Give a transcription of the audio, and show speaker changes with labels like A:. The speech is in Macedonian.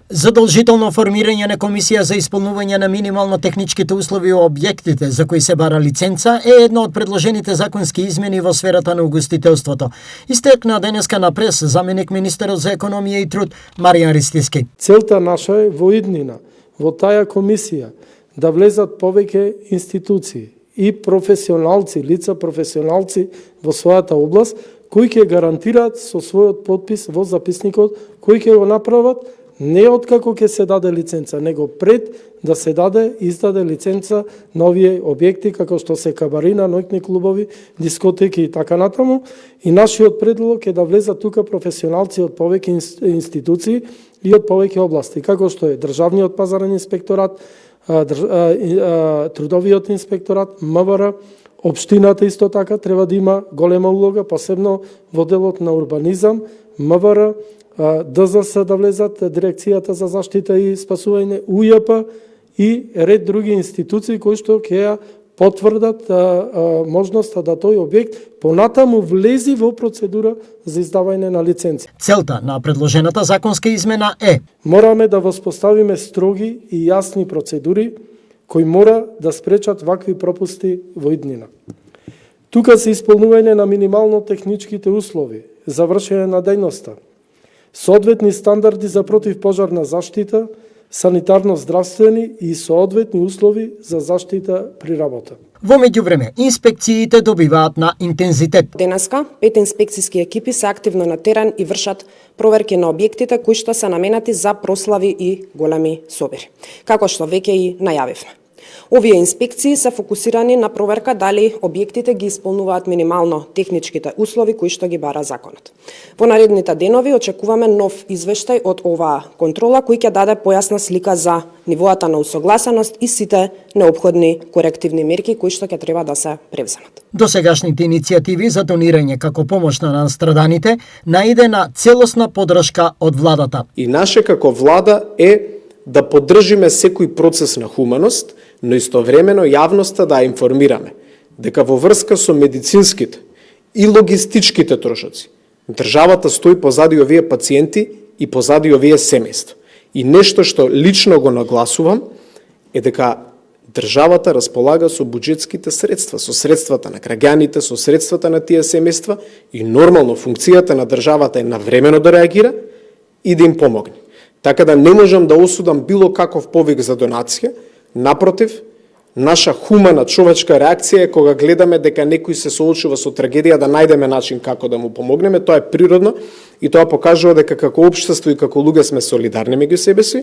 A: Задолжително формирање на комисија за исполнување на минимално техничките услови во објектите за кои се бара лиценца е едно од предложените законски измени во сферата на угостителството. Истекна денеска на прес заменик министерот за економија и труд Маријан Ристиски.
B: Целта наша е во иднина во таа комисија да влезат повеќе институции и професионалци, лица професионалци во својата област, кои ќе гарантираат со својот подпис во записникот, кои ќе го направат не откако ќе се даде лиценца, него пред да се издаде лиценца на овие објекти, како што се кабарина, ноќни клубови, дискотеки и така натаму. И нашиот предлог е да влезат тука професионалци од повеќе институции и од повеќе области, како што е Државниот пазарен инспекторат, Трудовиот инспекторат, МВР, општината исто така треба да има голема улога, посебно во делот на урбанизам, МВР, ДЗС да влезат, Дирекцијата за заштита и спасување, УЈП и ред други институции кои што ќе ја потврдат можноста да тој објект понатаму влези во процедура за издавање на лиценци.
A: Целта на предложената законска измена е:
B: мораме да воспоставиме строги и јасни процедури кои мора да спречат вакви пропусти во иднина. Тука се исполнување на минимално техничките услови за вршење на дејноста, соодветни стандарди за противпожарна заштита, санитарно-здравствени и соодветни услови за заштита при работа.
A: Во меѓувреме, инспекциите добиваат на интензитет.
C: Денеска 5 инспекциски екипи се активно на терен и вршат проверки на објектите кои што се наменати за прослави и големи собири, како што веќе и најавивме. Овие инспекции се фокусирани на проверка дали објектите ги исполнуваат минимално техничките услови кои што ги бара законот. Во наредните денови очекуваме нов извештај од оваа контрола кој ќе даде појасна слика за нивоата на усогласеност и сите неопходни корективни мерки кои што ќе треба да се превземат.
A: Досегашните иницијативи за донирање како помош на настраданите наиде на целосна поддршка од владата.
D: И наше како влада е да поддржиме секој процес на хуманост, но истовремено јавноста да ја информираме дека во врска со медицинските и логистичките трошоци државата стои позади овие пациенти и позади овие семејства. И нешто што лично го нагласувам е дека државата располага со буџетските средства, со средствата на граѓаните, со средствата на тие семејства и нормално функцијата на државата е навремено да реагира и да им помогне. Така да не можам да осудам било каков повик за донација, напротив, наша хумана човечка реакција е кога гледаме дека некој се соочува со трагедија да најдеме начин како да му помогнеме, тоа е природно и тоа покажува дека како општество и како луѓе сме солидарни меѓу себе си